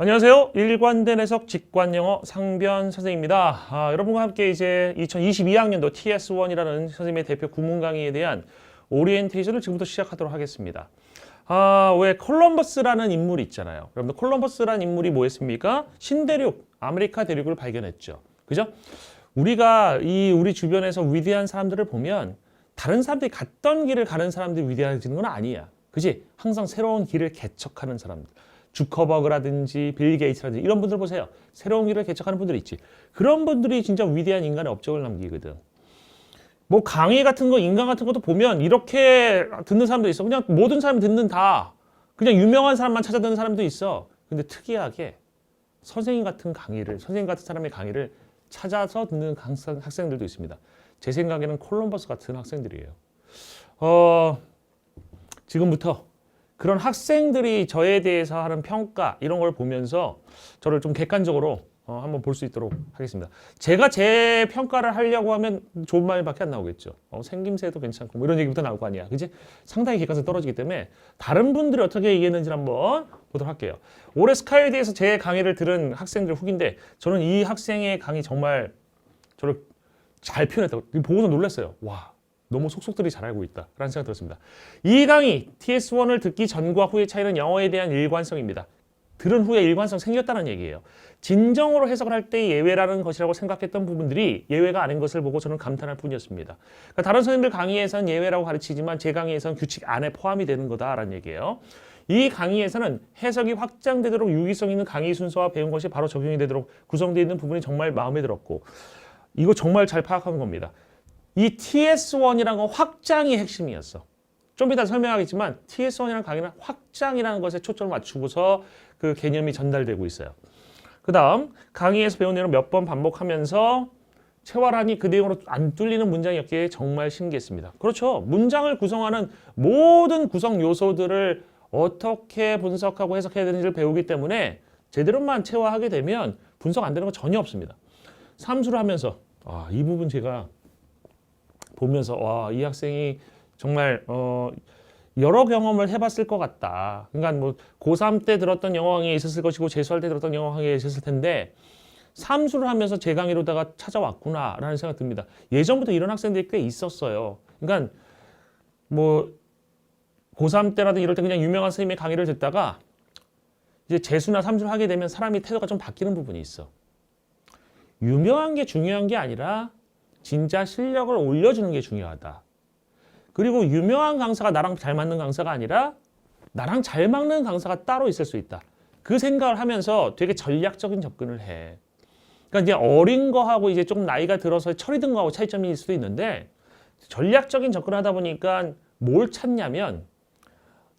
안녕하세요. 일관된 해석 직관영어 상변 선생님입니다. 여러분과 함께 이제 2022학년도 TS1이라는 선생님의 대표 구문 강의에 대한 오리엔테이션을 지금부터 시작하도록 하겠습니다. 왜 콜럼버스라는 인물이 있잖아요. 여러분들 콜럼버스라는 인물이 뭐였습니까? 신대륙, 아메리카 대륙을 발견했죠. 그죠? 우리가 우리 주변에서 위대한 사람들을 보면 다른 사람들이 갔던 길을 가는 사람들이 위대해지는 건 아니야. 그지? 항상 새로운 길을 개척하는 사람들. 주커버그라든지 빌 게이츠라든지 이런 분들 보세요. 새로운 길을 개척하는 분들이 있지. 그런 분들이 진짜 위대한 인간의 업적을 남기거든. 뭐 강의 같은 거, 인강 같은 것도 보면 이렇게 듣는 사람도 있어. 그냥 모든 사람이 듣는 다 그냥 유명한 사람만 찾아 듣는 사람도 있어. 근데 특이하게 선생님 같은 사람의 강의를 찾아서 듣는 학생들도 있습니다. 제 생각에는 콜럼버스 같은 학생들이에요. 지금부터 그런 학생들이 저에 대해서 하는 평가 이런 걸 보면서 저를 좀 객관적으로 한번 볼 수 있도록 하겠습니다. 제가 제 평가를 하려고 하면 좋은 말밖에 안 나오겠죠. 생김새도 괜찮고 뭐 이런 얘기부터 나올 거 아니야. 그치? 상당히 객관성이 떨어지기 때문에 다른 분들이 어떻게 얘기했는지 한번 보도록 할게요. 올해 스카이에 대해서 제 강의를 들은 학생들 후기인데 저는 이 학생의 강의 정말 저를 잘 표현했다고 보고서 놀랐어요. 와. 너무 속속들이 잘 알고 있다 라는 생각이 들었습니다. 이 강의 TS1을 듣기 전과 후의 차이는 영어에 대한 일관성입니다. 들은 후에 일관성 생겼다는 얘기예요. 진정으로 해석을 할 때 예외라는 것이라고 생각했던 부분들이 예외가 아닌 것을 보고 저는 감탄할 뿐이었습니다. 그러니까 다른 선생님들 강의에서는 예외라고 가르치지만 제 강의에서는 규칙 안에 포함이 되는 거다라는 얘기예요. 이 강의에서는 해석이 확장되도록 유기성 있는 강의 순서와 배운 것이 바로 적용이 되도록 구성되어 있는 부분이 정말 마음에 들었고 이거 정말 잘 파악한 겁니다. 이 TS1이라는 건 확장이 핵심이었어. 좀 이따 설명하겠지만 TS1이라는 강의는 확장이라는 것에 초점을 맞추고서 그 개념이 전달되고 있어요. 그 다음 강의에서 배운 내용 몇 번 반복하면서 채활하니 그 내용으로 안 뚫리는 문장이었기에 정말 신기했습니다. 그렇죠. 문장을 구성하는 모든 구성 요소들을 어떻게 분석하고 해석해야 되는지를 배우기 때문에 제대로만 채화하게 되면 분석 안 되는 건 전혀 없습니다. 삼수를 하면서 이 부분 제가 보면서 와, 이 학생이 정말 여러 경험을 해봤을 것 같다. 그러니까 뭐 고3 때 들었던 영어 강의에 있었을 것이고 재수할 때 들었던 영어 강의에 있었을 텐데 삼수를 하면서 제 강의로다가 찾아왔구나라는 생각이 듭니다. 예전부터 이런 학생들이 꽤 있었어요. 그러니까 뭐 고3 때라든지 이럴 때 그냥 유명한 선생님의 강의를 듣다가 이제 재수나 삼수를 하게 되면 사람이 태도가 좀 바뀌는 부분이 있어. 유명한 게 중요한 게 아니라 진짜 실력을 올려주는 게 중요하다. 그리고 유명한 강사가 나랑 잘 맞는 강사가 아니라 나랑 잘 맞는 강사가 따로 있을 수 있다. 그 생각을 하면서 되게 전략적인 접근을 해. 그러니까 이제 어린 거하고 이제 조금 나이가 들어서 철이 든 거하고 차이점이 있을 수도 있는데 전략적인 접근을 하다 보니까 뭘 찾냐면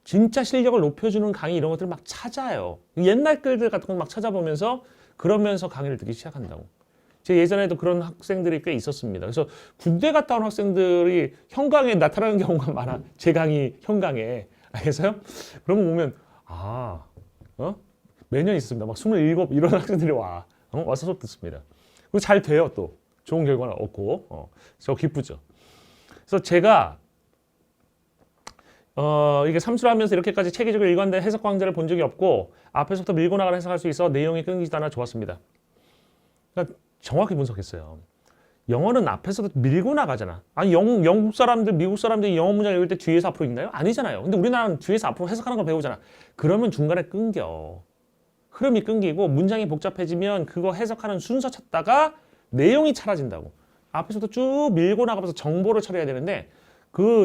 진짜 실력을 높여주는 강의 이런 것들을 막 찾아요. 옛날 글들 같은 거 막 찾아보면서 그러면서 강의를 듣기 시작한다고. 제 예전에도 그런 학생들이 꽤 있었습니다. 그래서 군대 갔다 온 학생들이 현강에 나타나는 경우가 많아. 제 강의 현강에. 알겠어요? 그러면 보면 매년 있습니다. 막 27 이런 학생들이 와서 수업 듣습니다. 그리고 잘 돼요 또. 좋은 결과는 얻고. 저 기쁘죠. 그래서 제가 이게 삼수를 하면서 이렇게까지 체계적으로 일관된 해석 강좌를 본 적이 없고 앞에서부터 밀고 나가는 해석할 수 있어 내용이 끊기지도 않아 좋았습니다. 그러니까 정확히 분석했어요. 영어는 앞에서도 밀고 나가잖아. 아니 영국 사람들, 미국 사람들이 영어 문장 읽을 때 뒤에서 앞으로 읽나요? 아니잖아요. 근데 우리나라는 뒤에서 앞으로 해석하는 걸 배우잖아. 그러면 중간에 끊겨. 흐름이 끊기고 문장이 복잡해지면 그거 해석하는 순서 찾다가 내용이 차라진다고. 앞에서도 쭉 밀고 나가면서 정보를 처리해야 되는데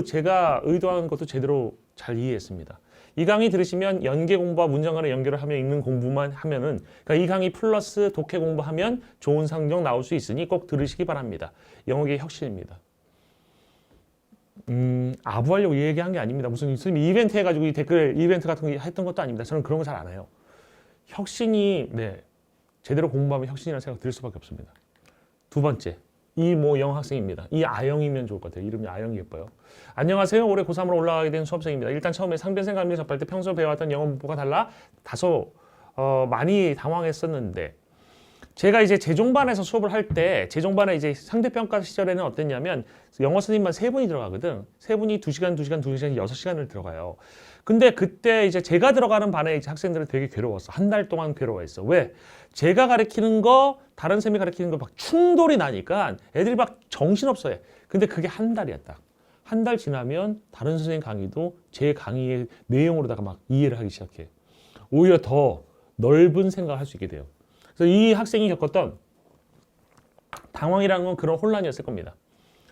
제가 의도한 것도 제대로 잘 이해했습니다. 이 강의 들으시면 연계 공부와 문장 간의 연결을 하며 읽는 공부만 하면은 그러니까 이 강의 플러스 독해 공부하면 좋은 성적 나올 수 있으니 꼭 들으시기 바랍니다. 영어계의 혁신입니다. 아부하려고 얘기한 게 아닙니다. 무슨 이벤트 해가지고 이 댓글 이벤트 같은 거 했던 것도 아닙니다. 저는 그런 거 잘 안 해요. 혁신이 제대로 공부하면 혁신이라는 생각 들 수밖에 없습니다. 두 번째. 이모영 학생입니다. 이 아영이면 좋을 것 같아요. 이름이 아영이 예뻐요. 안녕하세요. 올해 고3으로 올라가게 된 수험생입니다. 일단 처음에 상변 생각을 접할 때 평소 배워왔던 영어 문법과 달라 다소 많이 당황했었는데 제가 이제 재종반에서 수업을 할 때 재종반에 이제 상대평가 시절에는 어땠냐면 영어 선생님만 3분이 들어가거든. 3분이 2시간, 2시간, 2시간, 6시간을 들어가요. 근데 그때 이제 제가 들어가는 반에 이제 학생들은 되게 괴로웠어. 한 달 동안 괴로워했어. 왜? 제가 가르치는 거 다른 쌤이 가르치는 거 막 충돌이 나니까 애들이 막 정신없어해. 근데 그게 한 달이었다. 한 달 지나면 다른 선생님 강의도 제 강의의 내용으로다가 막 이해를 하기 시작해. 오히려 더 넓은 생각을 할 수 있게 돼요. 그래서 이 학생이 겪었던 당황이라는 건 그런 혼란이었을 겁니다.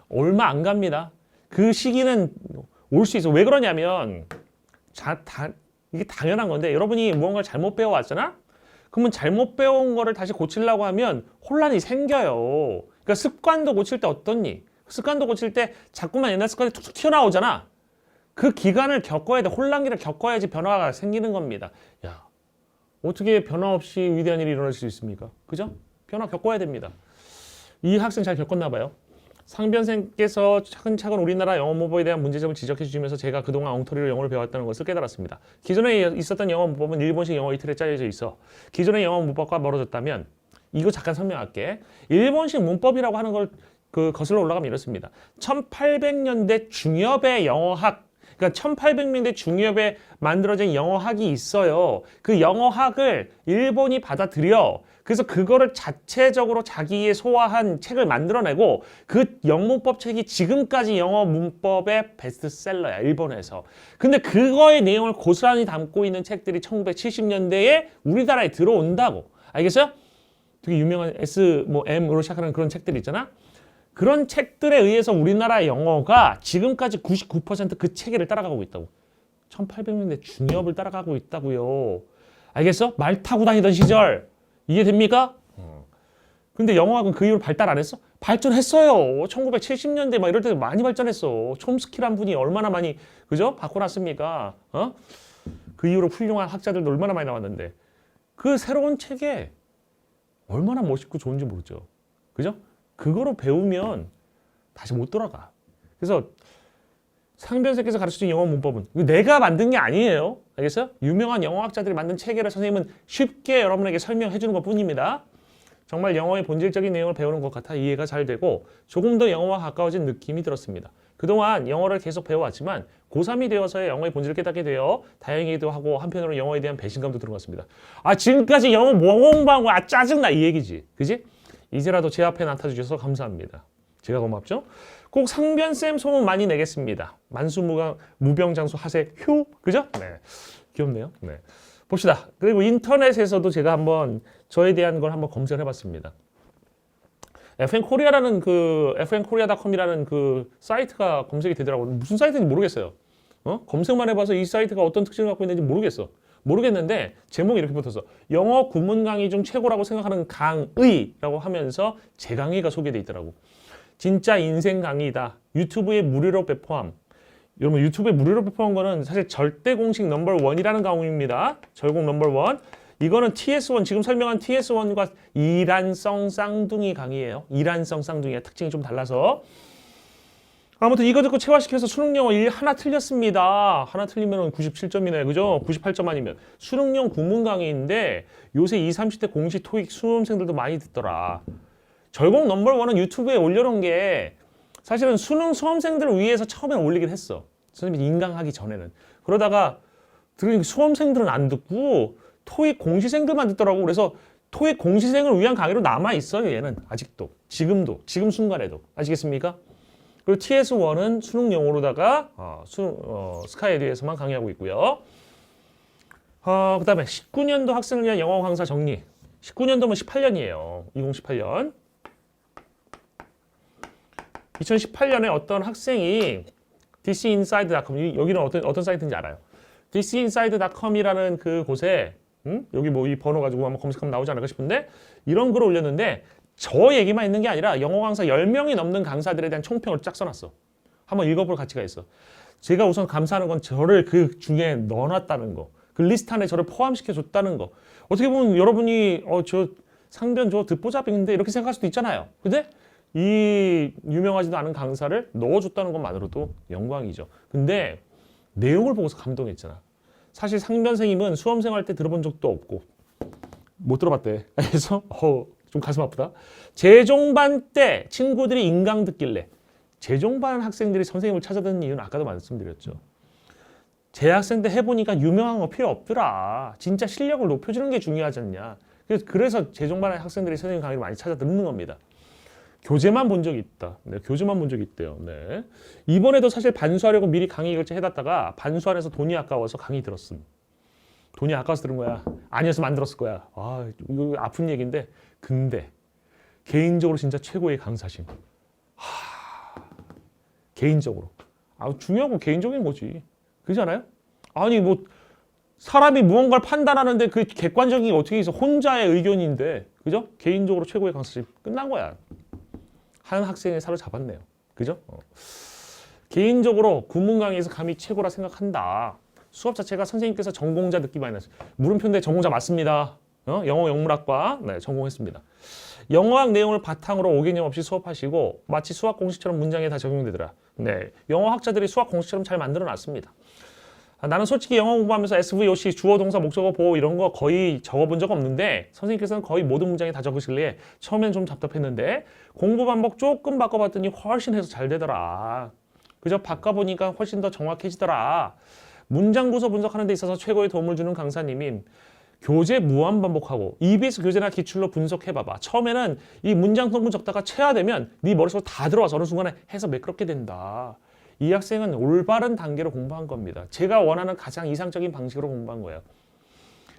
얼마 안 갑니다. 그 시기는 올 수 있어. 왜 그러냐면 이게 당연한 건데 여러분이 무언가를 잘못 배워왔잖아? 그러면 잘못 배운 거를 다시 고치려고 하면 혼란이 생겨요. 그러니까 습관도 고칠 때 어떻니? 습관도 고칠 때 자꾸만 옛날 습관이 툭툭 튀어나오잖아. 그 기간을 겪어야 돼. 혼란기를 겪어야지 변화가 생기는 겁니다. 야, 어떻게 변화 없이 위대한 일이 일어날 수 있습니까? 그죠? 변화 겪어야 됩니다. 이 학생 잘 겪었나 봐요. 상변생께서 차근차근 우리나라 영어 문법에 대한 문제점을 지적해 주시면서 제가 그동안 엉터리로 영어를 배웠다는 것을 깨달았습니다. 기존에 있었던 영어 문법은 일본식 영어 이틀에 짜여져 있어. 기존의 영어 문법과 멀어졌다면 이거 잠깐 설명할게. 일본식 문법이라고 하는 걸 거슬러 올라가면 이렇습니다. 1800년대 중엽의 영어학, 그러니까 1800년대 중엽에 만들어진 영어학이 있어요. 그 영어학을 일본이 받아들여. 그래서 그거를 자체적으로 자기의 소화한 책을 만들어내고 그 영문법 책이 지금까지 영어 문법의 베스트셀러야, 일본에서. 근데 그거의 내용을 고스란히 담고 있는 책들이 1970년대에 우리나라에 들어온다고. 알겠어요? 되게 유명한 M으로 시작하는 그런 책들 있잖아. 그런 책들에 의해서 우리나라 영어가 지금까지 99% 그 체계를 따라가고 있다고. 1800년대 중엽을 따라가고 있다고요. 알겠어? 말 타고 다니던 시절. 이해됩니까? 근데 영어학은 그 이후로 발달 안 했어? 발전했어요. 1970년대 막 이럴 때 많이 발전했어. 촘스키란 분이 얼마나 많이, 그죠? 바꿔놨습니까? 그 이후로 훌륭한 학자들도 얼마나 많이 나왔는데. 그 새로운 책에 얼마나 멋있고 좋은지 모르죠. 그죠? 그거로 배우면 다시 못 돌아가. 그래서 상변쌤께서 가르쳐준 영어 문법은 내가 만든 게 아니에요. 알겠어요? 유명한 영어학자들이 만든 체계를 선생님은 쉽게 여러분에게 설명해 주는 것 뿐입니다. 정말 영어의 본질적인 내용을 배우는 것 같아 이해가 잘 되고 조금 더 영어와 가까워진 느낌이 들었습니다. 그동안 영어를 계속 배워왔지만 고3이 되어서야 영어의 본질을 깨닫게 되어 다행이기도 하고 한편으로 영어에 대한 배신감도 드는 것 같습니다. 지금까지 영어 뭐 공부한 거야? 짜증나 이 얘기지. 그지? 이제라도 제 앞에 나타주셔서 감사합니다. 제가 고맙죠? 꼭 상변쌤 소문 많이 내겠습니다. 만수무병장수 하세 효. 그죠? 네. 귀엽네요. 네. 봅시다. 그리고 인터넷에서도 제가 한번 저에 대한 걸 한번 검색을 해봤습니다. fnkorea라는 fnkorea.com이라는 그 사이트가 검색이 되더라고요. 무슨 사이트인지 모르겠어요. 검색만 해봐서 이 사이트가 어떤 특징을 갖고 있는지 모르겠어. 모르겠는데 제목이 이렇게 붙었어. 영어 구문 강의 중 최고라고 생각하는 강의라고 하면서 제 강의가 소개돼 있더라고. 진짜 인생 강의다. 유튜브에 무료로 배포함. 여러분 유튜브에 무료로 배포한 거는 사실 절대 공식 넘버 원이라는 강의입니다. 절공 넘버 원. 이거는 TS1 지금 설명한 TS1과 이란성 쌍둥이 강의예요. 이란성 쌍둥이의 특징이 좀 달라서. 아무튼 이거 듣고 체화시켜서 수능영어 하나 틀렸습니다. 하나 틀리면 97점이네. 그죠? 98점 아니면. 수능용 구문 강의인데 요새 20, 30대 공시 토익 수험생들도 많이 듣더라. 절공 넘버원은 유튜브에 올려놓은 게 사실은 수능 수험생들을 위해서 처음에 올리긴 했어. 선생님이 인강하기 전에는. 그러다가 수험생들은 안 듣고 토익 공시생들만 듣더라고. 그래서 토익 공시생을 위한 강의로 남아있어요. 얘는 아직도. 지금도. 지금 순간에도. 아시겠습니까? 그리고 TS1은 수능용어로다가 스카이에듀에서만 강의하고 있고요. 그 다음에 19년도 학생을 위한 영어 강사 정리. 19년도면 18년이에요. 2018년. 2018년에 어떤 학생이 thisInside.com 여기는 어떤 사이트인지 알아요. thisInside.com이라는 그 곳에 여기 뭐 이 번호 가지고 한번 검색하면 나오지 않을까 싶은데 이런 글을 올렸는데 저 얘기만 있는 게 아니라 영어 강사 10명이 넘는 강사들에 대한 총평을 쫙 써놨어. 한번 읽어볼 가치가 있어. 제가 우선 감사하는 건 저를 그 중에 넣어놨다는 거. 그 리스트 안에 저를 포함시켜줬다는 거. 어떻게 보면 여러분이 저 상변 저 듣보잡인데 이렇게 생각할 수도 있잖아요. 근데 이 유명하지도 않은 강사를 넣어줬다는 것만으로도 영광이죠. 근데 내용을 보고서 감동했잖아. 사실 상변생님은 수험생 할 때 들어본 적도 없고 못 들어봤대. 그래서 좀 가슴 아프다. 재종반 때 친구들이 인강 듣길래 재종반 학생들이 선생님을 찾아듣는 이유는 아까도 말씀드렸죠. 재학생 때 해보니까 유명한 거 필요 없더라. 진짜 실력을 높여주는 게 중요하지 않냐. 그래서 재종반의 학생들이 선생님 강의를 많이 찾아 듣는 겁니다. 교재만 본 적이 있다. 네, 교재만 본 적이 있대요. 네. 이번에도 사실 반수하려고 미리 강의 결제해놨다가 반수안해서 돈이 아까워서 강의 들었음. 돈이 아까워서 들은 거야. 아니었으면 안 들었을 거야. 아, 이거 아픈 얘기인데. 근데 개인적으로 진짜 최고의 강사심. 개인적으로. 중요한 건 개인적인 거지. 그렇지 않아요? 아니 뭐 사람이 무언가를 판단하는데 그 객관적인 게 어떻게 있어? 혼자의 의견인데, 그죠? 개인적으로 최고의 강사심 끝난 거야. 한 학생을 사로잡았네요. 그죠? 개인적으로 국문 강의에서 감히 최고라 생각한다. 수업 자체가 선생님께서 전공자 느낌 많이 났어요. 물음표인데 전공자 맞습니다. 영어 영문학과 네, 전공했습니다. 영어학 내용을 바탕으로 오개념 없이 수업하시고 마치 수학 공식처럼 문장에 다 적용되더라. 네, 영어학자들이 수학 공식처럼 잘 만들어놨습니다. 나는 솔직히 영어 공부하면서 SVOC, 주어, 동사, 목적어, 보호 이런 거 거의 적어본 적 없는데 선생님께서는 거의 모든 문장에 다 적으실래 처음엔 좀 답답했는데 공부 반복 조금 바꿔봤더니 훨씬 해서 잘 되더라. 그죠? 바꿔보니까 훨씬 더 정확해지더라. 문장 구조 분석하는 데 있어서 최고의 도움을 주는 강사님인 교재 무한 반복하고 EBS 교재나 기출로 분석해봐봐. 처음에는 이 문장 성분 적다가 체화되면 네 머릿속으로 다 들어와서 어느 순간에 해서 매끄럽게 된다. 이 학생은 올바른 단계로 공부한 겁니다. 제가 원하는 가장 이상적인 방식으로 공부한 거예요.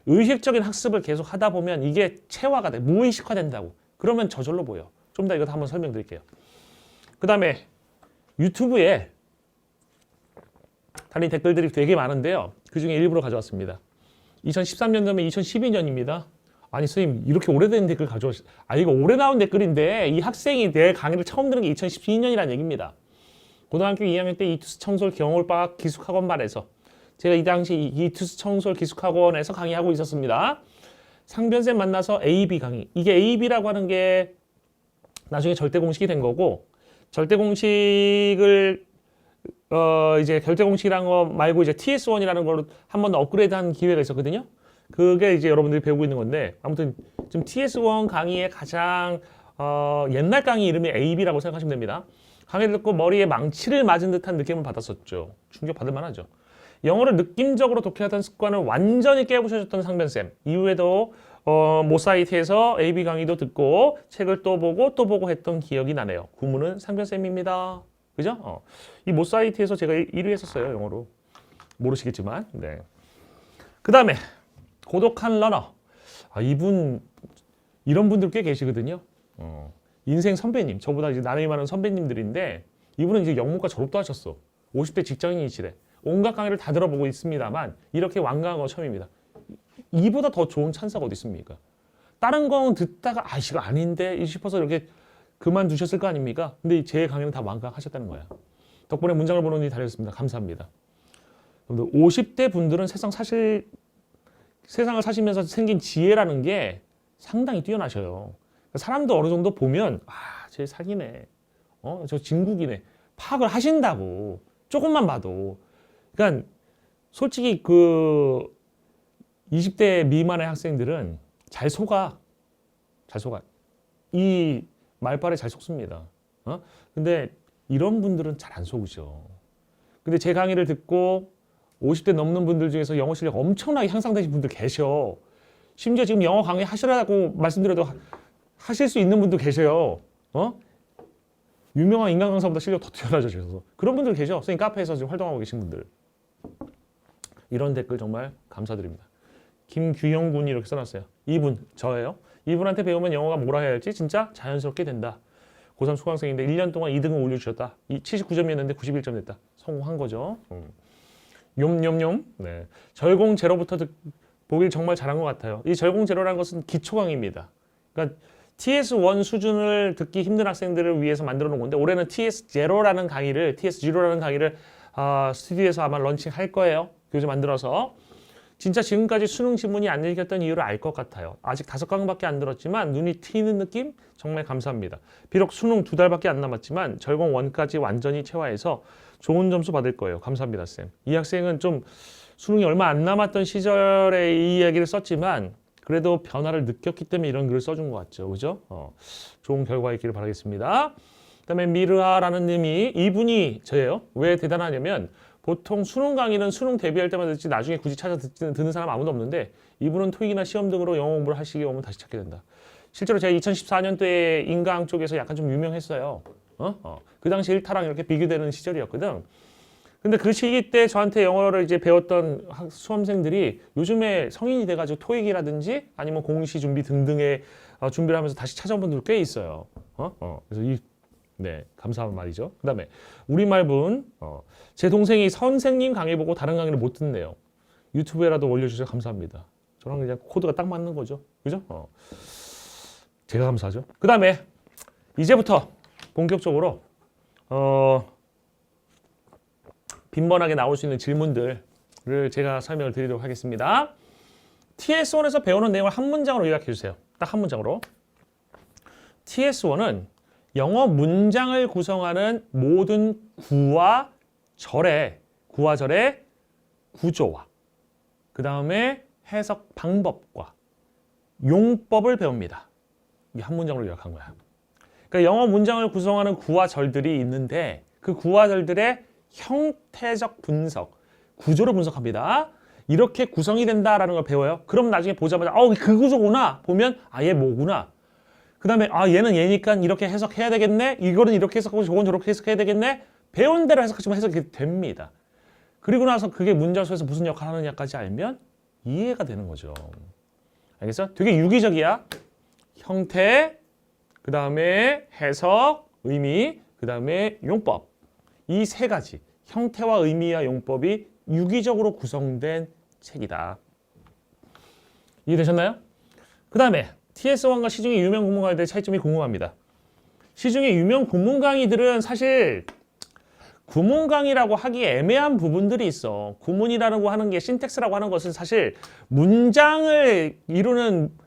의식적인 학습을 계속 하다 보면 이게 체화가 돼. 무의식화된다고. 그러면 저절로 보여. 좀 더 이것도 한번 설명드릴게요. 그 다음에 유튜브에 달린 댓글들이 되게 많은데요. 그중에 일부러 가져왔습니다. 2013년도면 2012년입니다. 아니 선생님 이렇게 오래된 댓글 가져오셨... 이거 오래 나온 댓글인데 이 학생이 내 강의를 처음 들은 게 2012년이라는 얘기입니다. 고등학교 2학년 때 이투스 청솔 경홀과학 기숙학원반에서 제가 이 당시 이투스 청솔 기숙학원에서 강의하고 있었습니다. 상변쌤 만나서 AB 강의. 이게 AB라고 하는 게 나중에 절대 공식이 된 거고 절대 공식을 이제 절대 공식이라는 거 말고 이제 TS1이라는 걸로 한 번 더 업그레이드한 기회가 있었거든요. 그게 이제 여러분들이 배우고 있는 건데 아무튼 지금 TS1 강의의 가장 옛날 강의 이름이 AB라고 생각하시면 됩니다. 강의를 듣고 머리에 망치를 맞은 듯한 느낌을 받았었죠. 충격받을 만하죠. 영어를 느낌적으로 독해하던 습관을 완전히 깨부셔줬던 상변쌤. 이후에도 모 사이트에서 AB 강의도 듣고 책을 또 보고 했던 기억이 나네요. 구문은 상변쌤입니다. 그죠? 이 모 사이트에서 제가 1위 했었어요. 영어로. 모르시겠지만. 네. 그 다음에 고독한 러너. 이런 분들 꽤 계시거든요. 인생 선배님, 저보다 이제 나이 많은 선배님들인데 이분은 이제 영문과 졸업도 하셨어. 50대 직장인이시래. 온갖 강의를 다 들어보고 있습니다만 이렇게 완강한 건 처음입니다. 이보다 더 좋은 찬사가 어디 있습니까? 다른 건 듣다가 이거 아닌데 싶어서 이렇게 그만두셨을 거 아닙니까? 근데 제 강의는 다 완강하셨다는 거야. 덕분에 문장을 보는 일이 달렸습니다. 감사합니다. 50대 분들은 세상을 사시면서 생긴 지혜라는 게 상당히 뛰어나셔요. 사람도 어느 정도 보면 쟤 사기네. 저 진국이네. 파악을 하신다고. 조금만 봐도. 그러니까 솔직히 그 20대 미만의 학생들은 잘 속아. 이 말빨에 잘 속습니다. 근데 이런 분들은 잘 안 속으셔. 근데 제 강의를 듣고 50대 넘는 분들 중에서 영어 실력 엄청나게 향상되신 분들 계셔. 심지어 지금 영어 강의 하시라고 말씀드려도 하실 수 있는 분도 계세요. 유명한 인간 강사보다 실력 더 뛰어나셔서 그런 분들 계셔. 선생님 카페에서 지금 활동하고 계신 분들. 이런 댓글 정말 감사드립니다. 김규영 군이 이렇게 써놨어요. 이분 저예요. 이분한테 배우면 영어가 뭐라 해야 할지 진짜 자연스럽게 된다. 고3 수강생인데 1년 동안 2등을 올려주셨다. 79점이었는데 91점 됐다. 성공한 거죠. 욤욤욤. 네. 절공 제로부터 보길 정말 잘한 것 같아요. 이 절공 제로라는 것은 기초 강의입니다. 그러니까 TS1 수준을 듣기 힘든 학생들을 위해서 만들어 놓은 건데 올해는 TS0라는 강의를 스튜디오에서 아마 런칭할 거예요. 교재 만들어서. 진짜 지금까지 수능 지문이 안 읽혔던 이유를 알 것 같아요. 아직 5강밖에 안 들었지만 눈이 트이는 느낌? 정말 감사합니다. 비록 수능 2달밖에 안 남았지만 절공 1까지 완전히 체화해서 좋은 점수 받을 거예요. 감사합니다, 쌤. 이 학생은 좀 수능이 얼마 안 남았던 시절에 이 이야기를 썼지만 그래도 변화를 느꼈기 때문에 이런 글을 써준 것 같죠. 그죠? 좋은 결과 있기를 바라겠습니다. 그 다음에 미르하라는 님이 이분이 저예요. 왜 대단하냐면 보통 수능 강의는 수능 대비할 때만 듣지 나중에 굳이 찾아 듣는 사람 아무도 없는데 이분은 토익이나 시험 등으로 영어 공부를 하시기 오면 다시 찾게 된다. 실제로 제가 2014년도에 인강 쪽에서 약간 좀 유명했어요. 그 당시 1타랑 이렇게 비교되는 시절이었거든. 근데 그 시기 때 저한테 영어를 이제 배웠던 수험생들이 요즘에 성인이 돼가지고 토익이라든지 아니면 공시 준비 등등의 준비를 하면서 다시 찾아온 분들 꽤 있어요. 그래서 네, 감사한 말이죠. 그 다음에 우리말분, 제 동생이 선생님 강의 보고 다른 강의를 못 듣네요. 유튜브에라도 올려주셔서 감사합니다. 저랑 그냥 코드가 딱 맞는 거죠. 그죠? 제가 감사하죠. 그 다음에 이제부터 본격적으로 빈번하게 나올 수 있는 질문들을 제가 설명을 드리도록 하겠습니다. TS1에서 배우는 내용을 한 문장으로 요약해 주세요. 딱 한 문장으로. TS1은 영어 문장을 구성하는 모든 구와절의 구조와 그 다음에 해석 방법과 용법을 배웁니다. 이게 한 문장으로 요약한 거야. 그러니까 영어 문장을 구성하는 구와절들이 있는데 그 구와절들의 형태적 분석, 구조를 분석합니다. 이렇게 구성이 된다라는 걸 배워요. 그럼 나중에 보자마자 그 구조구나 보면 얘 뭐구나. 그 다음에 얘는 얘니까 이렇게 해석해야 되겠네. 이거는 이렇게 해석하고 저건 저렇게 해석해야 되겠네. 배운 대로 해석하시면 해석이 됩니다. 그리고 나서 그게 문장 속에서 무슨 역할을 하느냐까지 알면 이해가 되는 거죠. 알겠어? 되게 유기적이야. 형태, 그 다음에 해석, 의미, 그 다음에 용법. 이 세 가지 형태와 의미와 용법이 유기적으로 구성된 책이다. 이해되셨나요? 그 다음에 TS1과 시중의 유명 국문 강의들의 차이점이 궁금합니다. 시중의 유명 국문 강의들은 사실 구문 강의라고 하기 애매한 부분들이 있어. 구문이라고 하는 게 신텍스라고 하는 것은 사실 문장을 이루는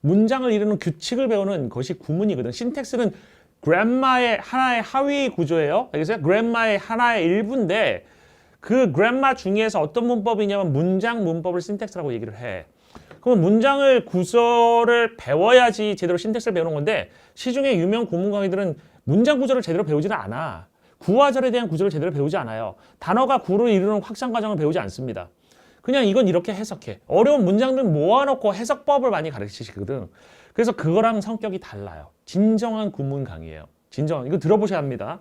문장을 이루는 규칙을 배우는 것이 구문이거든. 신텍스는 그래마의 하나의 하위 구조예요. 알겠어요? 그래마의 하나의 일부인데 그 그래마 중에서 어떤 문법이냐면 문장 문법을 신텍스라고 얘기를 해. 그럼 문장을 구조를 배워야지 제대로 신텍스를 배우는 건데 시중의 유명 구문 강의들은 문장 구조를 제대로 배우지는 않아. 구와절에 대한 구조를 제대로 배우지 않아요. 단어가 구를 이루는 확장 과정을 배우지 않습니다. 그냥 이건 이렇게 해석해. 어려운 문장들 모아놓고 해석법을 많이 가르치시거든. 그래서 그거랑 성격이 달라요. 진정한 구문 강의예요. 진정한. 이거 들어보셔야 합니다.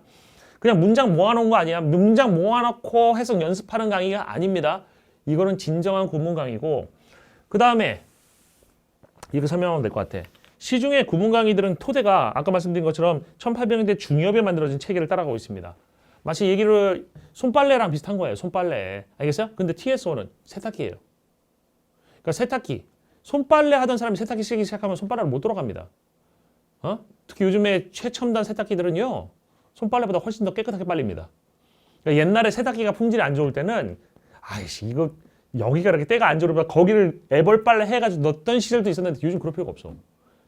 그냥 문장 모아놓은 거 아니야. 문장 모아놓고 해석 연습하는 강의가 아닙니다. 이거는 진정한 구문 강의고 그 다음에 이렇게 설명하면 될 것 같아. 시중의 구문 강의들은 토대가 아까 말씀드린 것처럼 1800년대 중엽에 만들어진 체계를 따라가고 있습니다. 마치 얘기를 손빨래랑 비슷한 거예요. 손빨래. 알겠어요? 근데 TS1은 세탁기예요. 그러니까 세탁기. 손빨래 하던 사람이 세탁기 쓰기 시작하면 손빨래를 못 돌아갑니다. 특히 요즘에 최첨단 세탁기들은요. 손빨래보다 훨씬 더 깨끗하게 빨립니다. 그러니까 옛날에 세탁기가 품질이 안 좋을 때는 이거 여기가 이렇게 때가 안 좋으면 거기를 애벌빨래 해가지고 넣었던 시절도 있었는데 요즘 그럴 필요가 없어.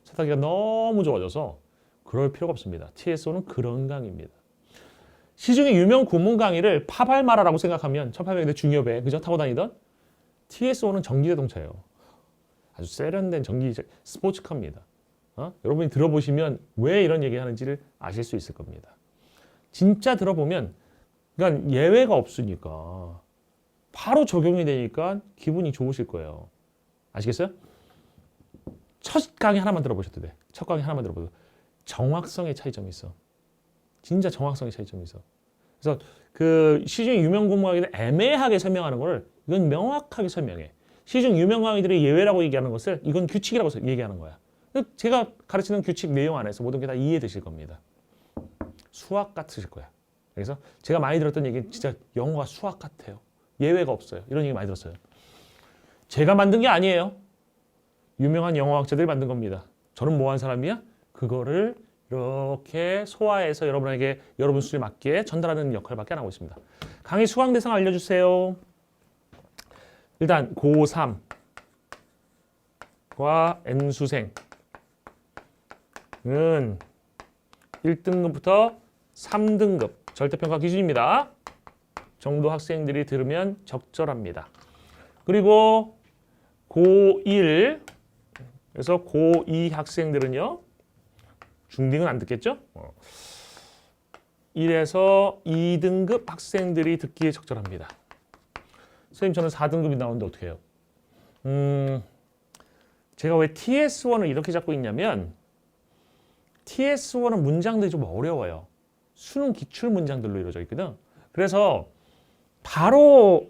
세탁기가 너무 좋아져서 그럴 필요가 없습니다. TS1은 그런 강의입니다. 시중의 유명 구문 강의를 파발마라라고 생각하면 1800년대 중엽에 그저 타고 다니던 TS1은 전기자동차예요. 아주 세련된 전기 스포츠카입니다. 여러분이 들어보시면 왜 이런 얘기하는지를 아실 수 있을 겁니다. 진짜 들어보면 그러니까 예외가 없으니까 바로 적용이 되니까 기분이 좋으실 거예요. 아시겠어요? 첫 강의 하나만 들어보셔도 돼. 첫 강의 하나만 들어보셔도 정확성의 차이점이 있어. 진짜 정확성의 차이점이 있어. 그래서 그 시중 유명 구문 강의들 애매하게 설명하는 거를 이건 명확하게 설명해. 시중 유명 강의들이 예외라고 얘기하는 것을 이건 규칙이라고 얘기하는 거야. 제가 가르치는 규칙 내용 안에서 모든 게 다 이해되실 겁니다. 수학 같으실 거야. 그래서 제가 많이 들었던 얘기는 진짜 영어가 수학 같아요. 예외가 없어요. 이런 얘기 많이 들었어요. 제가 만든 게 아니에요. 유명한 영어학자들이 만든 겁니다. 저는 뭐 한 사람이야? 그거를 이렇게 소화해서 여러분에게 여러분 수준에 맞게 전달하는 역할밖에 안 하고 있습니다. 강의 수강 대상 알려주세요. 일단 고3과 N수생은 1등급부터 3등급 절대평가 기준입니다. 정도 학생들이 들으면 적절합니다. 그리고 고1 그래서 고2 학생들은요. 중딩은 안 듣겠죠? 1에서 2등급 학생들이 듣기에 적절합니다. 선생님 저는 4등급이 나오는데 어떻게 해요? 제가 왜 TS1을 이렇게 잡고 있냐면 TS1은 문장들이 좀 어려워요. 수능 기출 문장들로 이루어져 있거든. 그래서 바로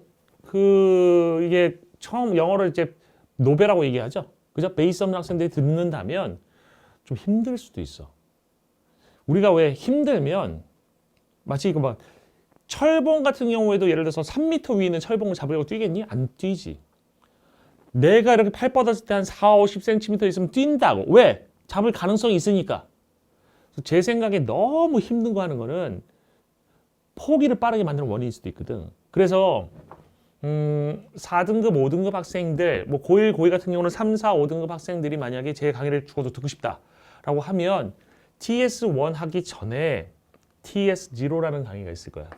이게 처음 영어를 이제 노벨이라고 얘기하죠. 그죠? 베이스 없는 학생들이 듣는다면 좀 힘들 수도 있어. 우리가 왜 힘들면 마치 이거 막 철봉 같은 경우에도 예를 들어서 3m 위에 있는 철봉을 잡으려고 뛰겠니? 안 뛰지. 내가 이렇게 팔 뻗었을 때 한 4, 50cm 있으면 뛴다고. 왜? 잡을 가능성이 있으니까. 제 생각에 너무 힘든 거 하는 거는 포기를 빠르게 만드는 원인일 수도 있거든. 그래서 4등급, 5등급 학생들, 뭐 고1, 고2 같은 경우는 3, 4, 5등급 학생들이 만약에 제 강의를 죽어도 듣고 싶다라고 하면 TS1 하기 전에 TS0라는 강의가 있을 거야.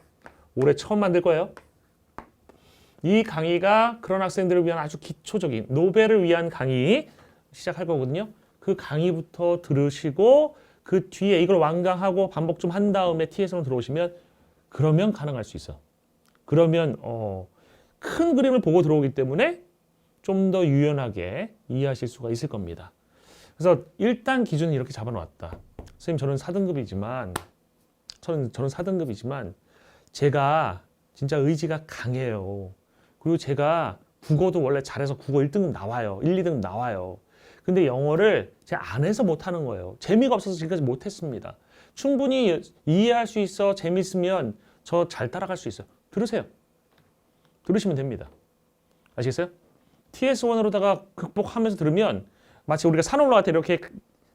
올해 처음 만들 거예요. 이 강의가 그런 학생들을 위한 아주 기초적인 노벨을 위한 강의 시작할 거거든요. 그 강의부터 들으시고 그 뒤에 이걸 완강하고 반복 좀 한 다음에 TS로 들어오시면 그러면 가능할 수 있어. 그러면 큰 그림을 보고 들어오기 때문에 좀 더 유연하게 이해하실 수가 있을 겁니다. 그래서 일단 기준은 이렇게 잡아놓았다. 선생님 저는 4등급이지만 저는 4등급이지만 제가 진짜 의지가 강해요. 그리고 제가 국어도 원래 잘해서 국어 1등급 나와요. 1, 2등급 나와요. 근데 영어를 제가 안 해서 못하는 거예요. 재미가 없어서 지금까지 못했습니다. 충분히 이해할 수 있어. 재밌으면 저 잘 따라갈 수 있어요. 들으세요. 들으시면 됩니다. 아시겠어요? TS1으로다가 극복하면서 들으면 마치 우리가 산 올라갈 때 이렇게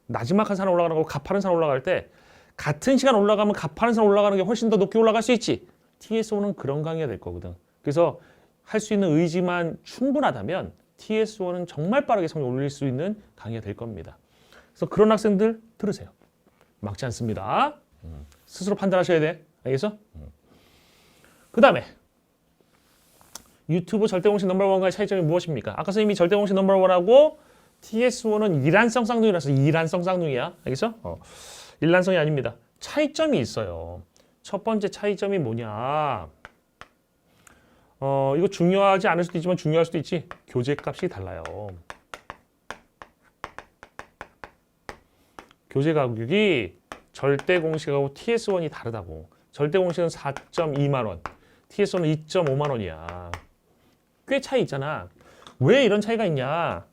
나지막한 산 올라가는 거고 가파른 산 올라갈 때 같은 시간 올라가면 가파른 산 올라가는 게 훨씬 더 높게 올라갈 수 있지. TS1은 그런 강의가 될 거거든. 그래서 할 수 있는 의지만 충분하다면 TS1은 정말 빠르게 성적 올릴 수 있는 강의가 될 겁니다. 그래서 그런 학생들 들으세요. 막지 않습니다. 스스로 판단하셔야 돼. 알겠어? 그 다음에 유튜브 절대공식 넘버원과의 차이점이 무엇입니까? 아까 선생님이 절대공식 넘버원하고 TS1은 일란성 쌍둥이라서 일란성 쌍둥이야. 알겠어? 일란성이 아닙니다. 차이점이 있어요. 첫 번째 차이점이 뭐냐? 이거 중요하지 않을 수도 있지만 중요할 수도 있지. 교재값이 달라요. 교재 가격이 절대공식하고 TS1이 다르다고. 절대공식은 4.2만 원, TS1은 2.5만 원이야. 꽤 차이 있잖아. 왜 이런 차이가 있냐?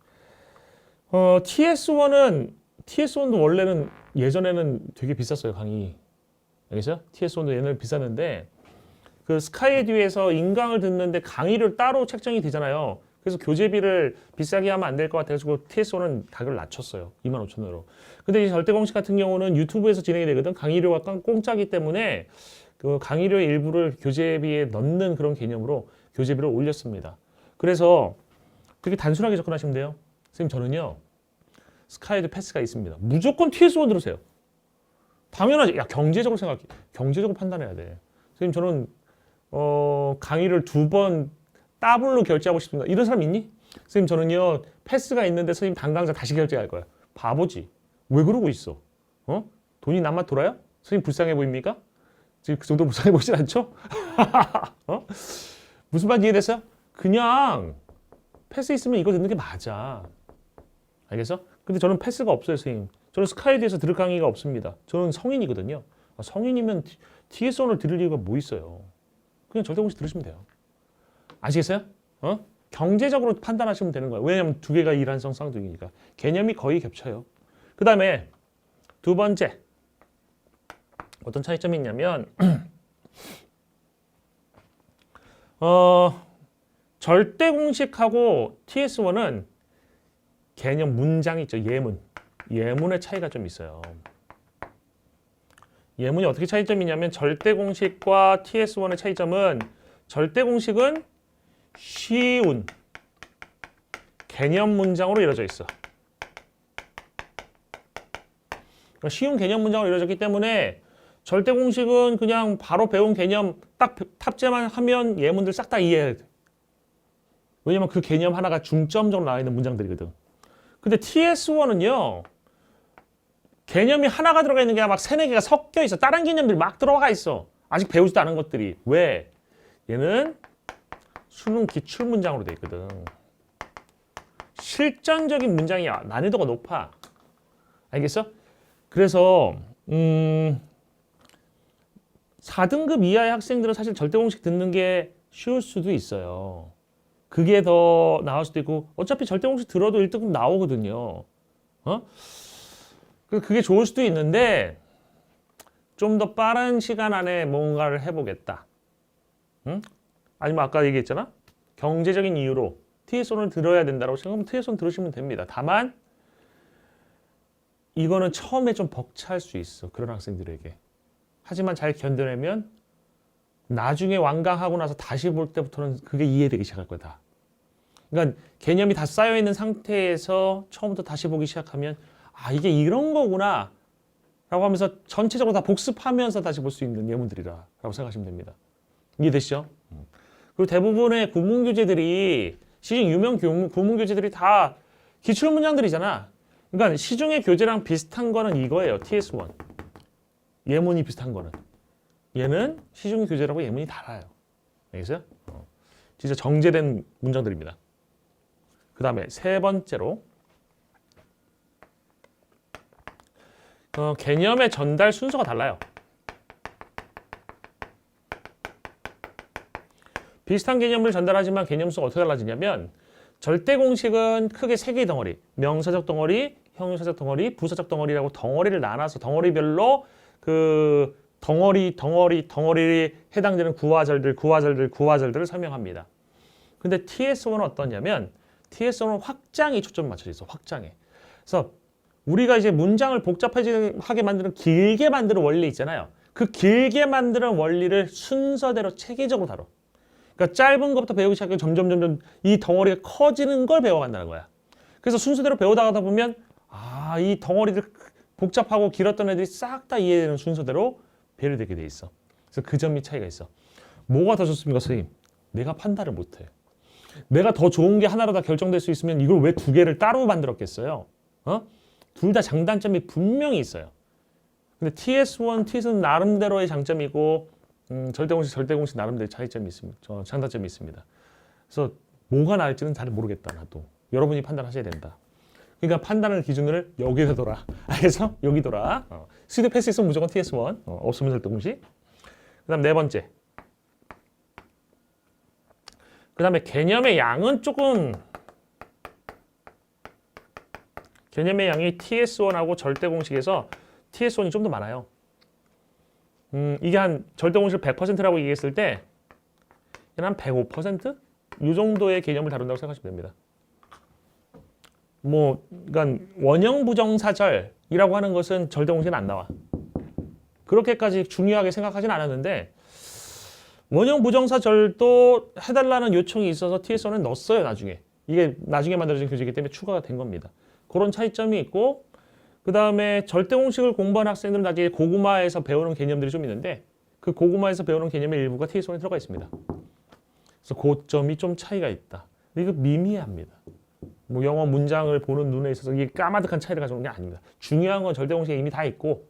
TS1도 원래는 예전에는 되게 비쌌어요, 강의. 알겠어요? TS1도 옛날에 비쌌는데 그 스카이에듀에서 인강을 듣는데 강의를 따로 책정이 되잖아요. 그래서 교재비를 비싸게 하면 안 될 것 같아서 TS1은 가격을 낮췄어요. 25,000원으로. 근데 이 절대공식 같은 경우는 유튜브에서 진행이 되거든. 강의료가 공짜기 때문에 그 강의료의 일부를 교재비에 넣는 그런 개념으로 교재비를 올렸습니다. 그래서 그렇게 단순하게 접근하시면 돼요. 선생님 저는요. 스카이에듀 패스가 있습니다. 무조건 TS1 들으세요. 당연하지. 야, 경제적으로 생각해. 경제적으로 판단해야 돼. 선생님 저는 강의를 2번 더블로 결제하고 싶습니다. 이런 사람 있니? 선생님 저는요 패스가 있는데 선생님 단강사 다시 결제할 거야. 바보지. 왜 그러고 있어? 돈이 남아 돌아요? 선생님 불쌍해 보입니까? 지금 그 정도 불쌍해 보이진 않죠? 무슨 말 이해됐어요? 그냥 패스 있으면 이거 듣는 게 맞아. 알겠어? 근데 저는 패스가 없어요, 선생님. 저는 스카이드에서 들을 강의가 없습니다. 저는 성인이거든요. 성인이면 TS1을 들을 이유가 뭐 있어요? 그냥 절대공식 들으시면 돼요. 아시겠어요? 경제적으로 판단하시면 되는 거예요. 왜냐하면 두 개가 일란성 쌍둥이니까. 개념이 거의 겹쳐요. 그 다음에 두 번째. 어떤 차이점이 있냐면 절대공식하고 TS1은 개념 문장이 있죠. 예문. 예문의 차이가 좀 있어요. 예문이 어떻게 차이점이 있냐면 절대공식과 TS1의 차이점은 절대공식은 쉬운 개념 문장으로 이루어져 있어. 쉬운 개념 문장으로 이루어졌기 때문에 절대공식은 그냥 바로 배운 개념 딱 탑재만 하면 예문들 싹 다 이해해야 돼. 왜냐면 그 개념 하나가 중점적으로 나와 있는 문장들이거든. 근데 TS1은요. 개념이 하나가 들어가 있는 게 막 세네 개가 섞여 있어. 다른 개념들이 막 들어가 있어. 아직 배우지도 않은 것들이. 왜? 얘는 수능 기출 문장으로 돼 있거든. 실전적인 문장이 난이도가 높아. 알겠어? 그래서 4등급 이하의 학생들은 사실 절대 공식 듣는 게 쉬울 수도 있어요. 그게 더 나을 수도 있고 어차피 절대 공식 들어도 1등급 나오거든요. 그게 좋을 수도 있는데 좀 더 빠른 시간 안에 뭔가를 해보겠다. 아니면 아까 얘기했잖아. 경제적인 이유로 TSO를 들어야 된다고 생각하면 TSO는 들으시면 됩니다. 다만 이거는 처음에 좀 벅찰 수 있어. 그런 학생들에게. 하지만 잘 견뎌내면 나중에 완강하고 나서 다시 볼 때부터는 그게 이해되기 시작할 거다. 그러니까 개념이 다 쌓여있는 상태에서 처음부터 다시 보기 시작하면 아 이게 이런 거구나 라고 하면서 전체적으로 다 복습하면서 다시 볼 수 있는 예문들이라 라고 생각하시면 됩니다. 이해되시죠? 그리고 대부분의 구문교재들이 시중 유명 구문교재들이 다 기출문장들이잖아. 그러니까 시중의 교재랑 비슷한 거는 이거예요. TS1. 예문이 비슷한 거는. 얘는 시중 교재라고 예문이 달라요. 알겠어요? 진짜 정제된 문장들입니다. 그 다음에 세 번째로 개념의 전달 순서가 달라요. 비슷한 개념을 전달하지만 개념 수가 어떻게 달라지냐면 절대 공식은 크게 세 개의 덩어리, 명사적 덩어리, 형용사적 덩어리, 부사적 덩어리라고 덩어리를 나눠서 덩어리별로 그 덩어리에 해당되는 구화절들을 설명합니다. 근데 TS1은 어떠냐면 TS1은 확장이 초점을 맞춰져 있어. 확장에. 그래서 우리가 이제 문장을 복잡하게 만드는 길게 만드는 원리 있잖아요. 그 길게 만드는 원리를 순서대로 체계적으로 다뤄. 그러니까 짧은 것부터 배우기 시작하면 점점 이 덩어리가 커지는 걸 배워간다는 거야. 그래서 순서대로 배우다가 보면 아, 이 덩어리들 복잡하고 길었던 애들이 싹 다 이해되는 순서대로 배열되게 돼 있어. 그래서 그 점이 차이가 있어. 뭐가 더 좋습니까, 선생님? 내가 판단을 못해. 내가 더 좋은 게 하나로 다 결정될 수 있으면 이걸 왜 두 개를 따로 만들었겠어요? 둘 다 장단점이 분명히 있어요. 근데 TS1, TS는 나름대로의 장점이고 절대공식 나름대로의 차이점이 있습니다. 장단점이 있습니다. 그래서 뭐가 나을지는 잘 모르겠다, 나도. 여러분이 판단하셔야 된다. 그러니까 판단을 기준을 여기서 둬라. 알겠어? 여기 둬라. 스튜디오 패스 있으면 무조건 TS1. 없으면 절대공식. 그 다음 네 번째. 그 다음에 개념의 양은 조금 개념의 양이 TS1하고 절대공식에서 TS1이 좀 더 많아요. 이게 한 절대공식 100%라고 얘기했을 때 한 105%? 이 정도의 개념을 다룬다고 생각하시면 됩니다. 그러니까 원형 부정사절이라고 하는 것은 절대공식은 안 나와. 그렇게까지 중요하게 생각하진 않았는데 원형 부정사절도 해달라는 요청이 있어서 TS1은 넣었어요. 나중에. 이게 나중에 만들어진 교재이기 때문에 추가가 된 겁니다. 그런 차이점이 있고 그 다음에 절대공식을 공부한 학생들은 나중에 고구마에서 배우는 개념들이 좀 있는데 그 고구마에서 배우는 개념의 일부가 TS1에 들어가 있습니다. 그래서 그 점이 좀 차이가 있다. 근데 이거 미미합니다. 영어 문장을 보는 눈에 있어서 이게 까마득한 차이를 가져오는 게 아닙니다. 중요한 건 절대공식에 이미 다 있고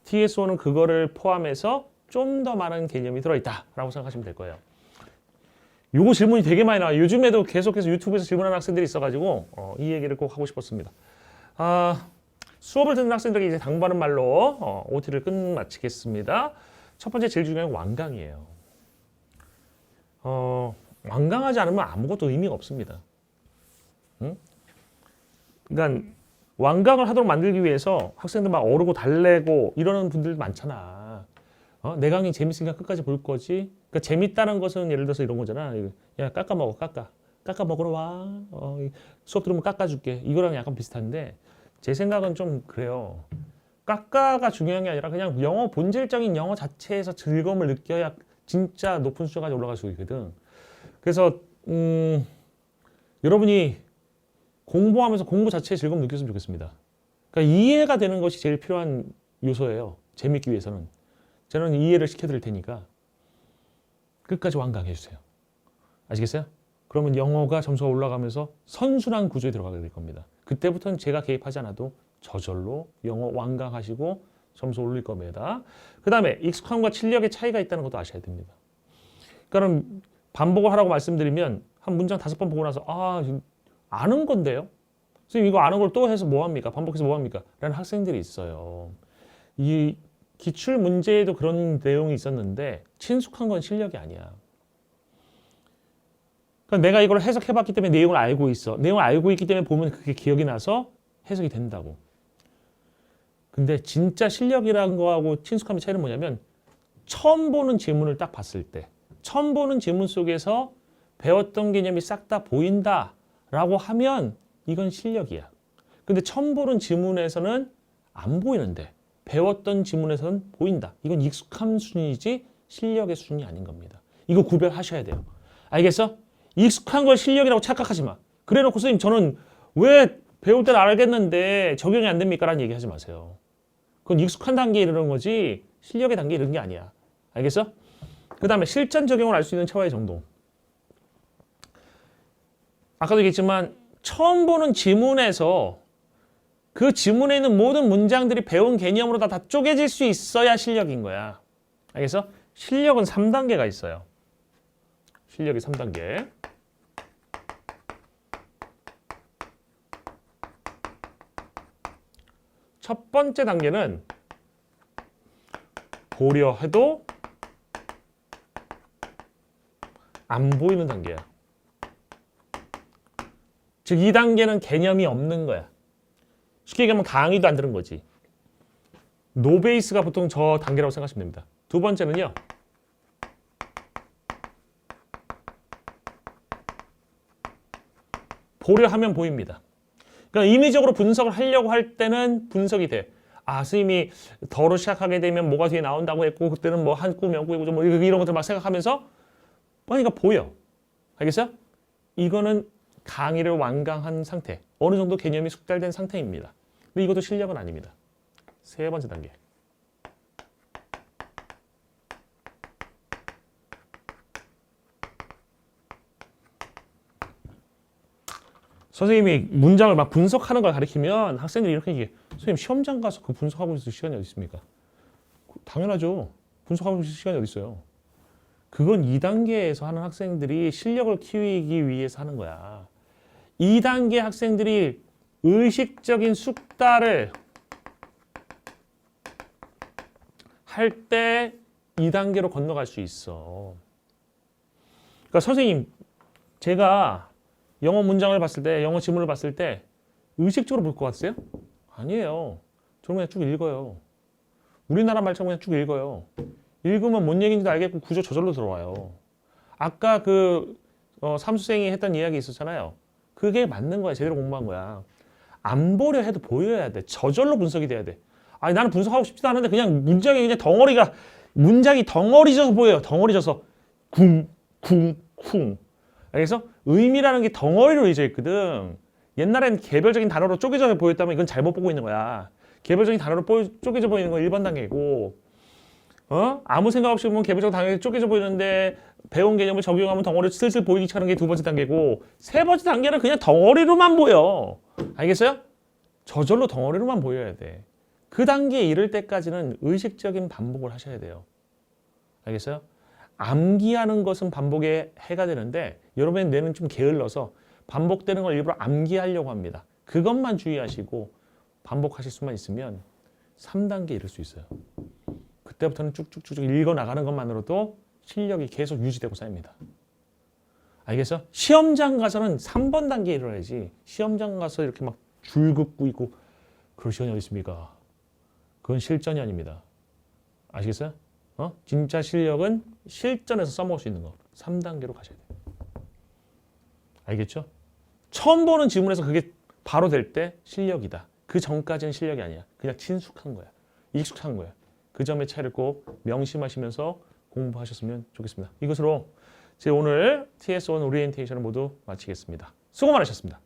TS1은 그거를 포함해서 좀 더 많은 개념이 들어있다라고 생각하시면 될 거예요. 요거 질문이 되게 많이 나와요. 요즘에도 계속해서 유튜브에서 질문하는 학생들이 있어가지고 이 얘기를 꼭 하고 싶었습니다. 수업을 듣는 학생들에게 이제 당부하는 말로 OT를 끝마치겠습니다. 첫 번째 제일 중요한 건 완강이에요. 완강하지 않으면 아무것도 의미가 없습니다. 그러니까 완강을 하도록 만들기 위해서 학생들 막 어르고 달래고 이러는 분들 많잖아. 내 강의 재밌으니까 끝까지 볼 거지. 그러니까 재밌다는 것은 예를 들어서 이런 거잖아. 야 깎아 먹어, 깎아 먹으러 와. 수업 들으면 깎아줄게. 이거랑 약간 비슷한데 제 생각은 좀 그래요. 깎아가 중요한 게 아니라 그냥 영어 본질적인 영어 자체에서 즐거움을 느껴야 진짜 높은 수준까지 올라갈 수 있거든. 그래서 여러분이 공부하면서 공부 자체에 즐거움 느꼈으면 좋겠습니다. 그러니까 이해가 되는 것이 제일 필요한 요소예요. 재밌기 위해서는. 저는 이해를 시켜드릴 테니까 끝까지 완강해 주세요. 아시겠어요? 그러면 영어가 점수가 올라가면서 선순환 구조에 들어가게 될 겁니다. 그때부터는 제가 개입하지 않아도 저절로 영어 완강하시고 점수 올릴 겁니다. 그 다음에 익숙함과 실력의 차이가 있다는 것도 아셔야 됩니다. 그러니까 반복을 하라고 말씀드리면 한 문장 5번 보고 나서 아는 건데요? 선생님 이거 아는 걸 또 해서 뭐합니까? 반복해서 뭐합니까? 라는 학생들이 있어요. 이 기출 문제에도 그런 내용이 있었는데 친숙한 건 실력이 아니야. 그러니까 내가 이걸 해석해봤기 때문에 내용을 알고 있어. 내용을 알고 있기 때문에 보면 그게 기억이 나서 해석이 된다고. 근데 진짜 실력이라는 거하고 친숙함의 차이는 뭐냐면 처음 보는 지문을 딱 봤을 때 처음 보는 지문 속에서 배웠던 개념이 싹 다 보인다라고 하면 이건 실력이야. 근데 처음 보는 지문에서는 안 보이는데 배웠던 지문에서는 보인다. 이건 익숙함 수준이지 실력의 수준이 아닌 겁니다. 이거 구별하셔야 돼요. 알겠어? 익숙한 걸 실력이라고 착각하지 마. 그래놓고 선생님 저는 왜 배울 때는 알겠는데 적용이 안 됩니까? 라는 얘기 하지 마세요. 그건 익숙한 단계에 이르는 거지 실력의 단계에 이르는 게 아니야. 알겠어? 그 다음에 실전 적용을 알 수 있는 체화의 정도. 아까도 얘기했지만 처음 보는 지문에서 그 지문에 있는 모든 문장들이 배운 개념으로 다 쪼개질 수 있어야 실력인 거야. 알겠어? 실력은 3단계가 있어요. 실력이 3단계. 첫 번째 단계는 보려 해도 안 보이는 단계야. 즉, 이 단계는 개념이 없는 거야. 쉽게 얘기하면 강의도 안 들은 거지. 노베이스가 보통 저 단계라고 생각하시면 됩니다. 두 번째는요. 보려 하면 보입니다. 그러니까 임의적으로 분석을 하려고 할 때는 분석이 돼. 스님이 더로 시작하게 되면 뭐가 뒤에 나온다고 했고 그때는 뭐 한 꿈, 영꿈이고 뭐 이런 것들 막 생각하면서 그러니까 보여. 알겠어요? 이거는 강의를 완강한 상태. 어느 정도 개념이 숙달된 상태입니다. 근데 이것도 실력은 아닙니다. 세 번째 단계. 선생님이 문장을 막 분석하는 걸 가르치면 학생들이 이렇게 얘기해. 선생님 시험장 가서 그 분석하고 있을 시간이 어디 있습니까? 당연하죠. 분석하고 있을 시간이 어디 있어요. 그건 2단계에서 하는 학생들이 실력을 키우기 위해서 하는 거야. 2단계 학생들이 의식적인 숙달을 할 때 2단계로 건너갈 수 있어. 그러니까 선생님, 제가 영어 문장을 봤을 때, 영어 지문을 봤을 때 의식적으로 볼 것 같으세요? 아니에요. 저는 그냥 쭉 읽어요. 우리나라 말처럼 그냥 쭉 읽어요. 읽으면 뭔 얘기인지도 알겠고 구조 저절로 들어와요. 아까 삼수생이 했던 이야기 있었잖아요. 그게 맞는 거야. 제대로 공부한 거야. 안 보려 해도 보여야 돼. 저절로 분석이 돼야 돼. 나는 분석하고 싶지도 않은데 그냥 문장이 그냥 문장이 덩어리져서 보여요. 덩어리져서 쿵, 쿵, 쿵. 그래서 의미라는 게 덩어리로 이어져 있거든. 옛날엔 개별적인 단어로 쪼개져 보였다면 이건 잘못 보고 있는 거야. 개별적인 단어로 쪼개져 보이는 건 1번 단계이고 아무 생각 없이 보면 개별적인 단계에 쪼개져 보이는데 배운 개념을 적용하면 덩어리로 슬슬 보이기 시작하는 게 2번째 단계고 3번째 단계는 그냥 덩어리로만 보여. 알겠어요? 저절로 덩어리로만 보여야 돼. 그 단계에 이를 때까지는 의식적인 반복을 하셔야 돼요. 알겠어요? 암기하는 것은 반복에 해가 되는데 여러분의 뇌는 좀 게을러서 반복되는 걸 일부러 암기하려고 합니다. 그것만 주의하시고 반복하실 수만 있으면 3단계에 이를 수 있어요. 그때부터는 쭉쭉쭉 읽어 나가는 것만으로도 실력이 계속 유지되고 쌓입니다. 알겠어? 시험장 가서는 3번 단계에 이르러야지 시험장 가서 이렇게 막 줄 긋고 있고 그럴 시간이 어디 있습니까? 그건 실전이 아닙니다. 아시겠어요? 진짜 실력은 실전에서 써먹을 수 있는 거 3단계로 가셔야 돼요. 알겠죠? 처음 보는 지문에서 그게 바로 될 때 실력이다. 그 전까지는 실력이 아니야. 그냥 친숙한 거야. 익숙한 거야. 그 점의 차이를 꼭 명심하시면서 공부하셨으면 좋겠습니다. 이것으로 제 오늘 TS1 오리엔테이션을 모두 마치겠습니다. 수고 많으셨습니다.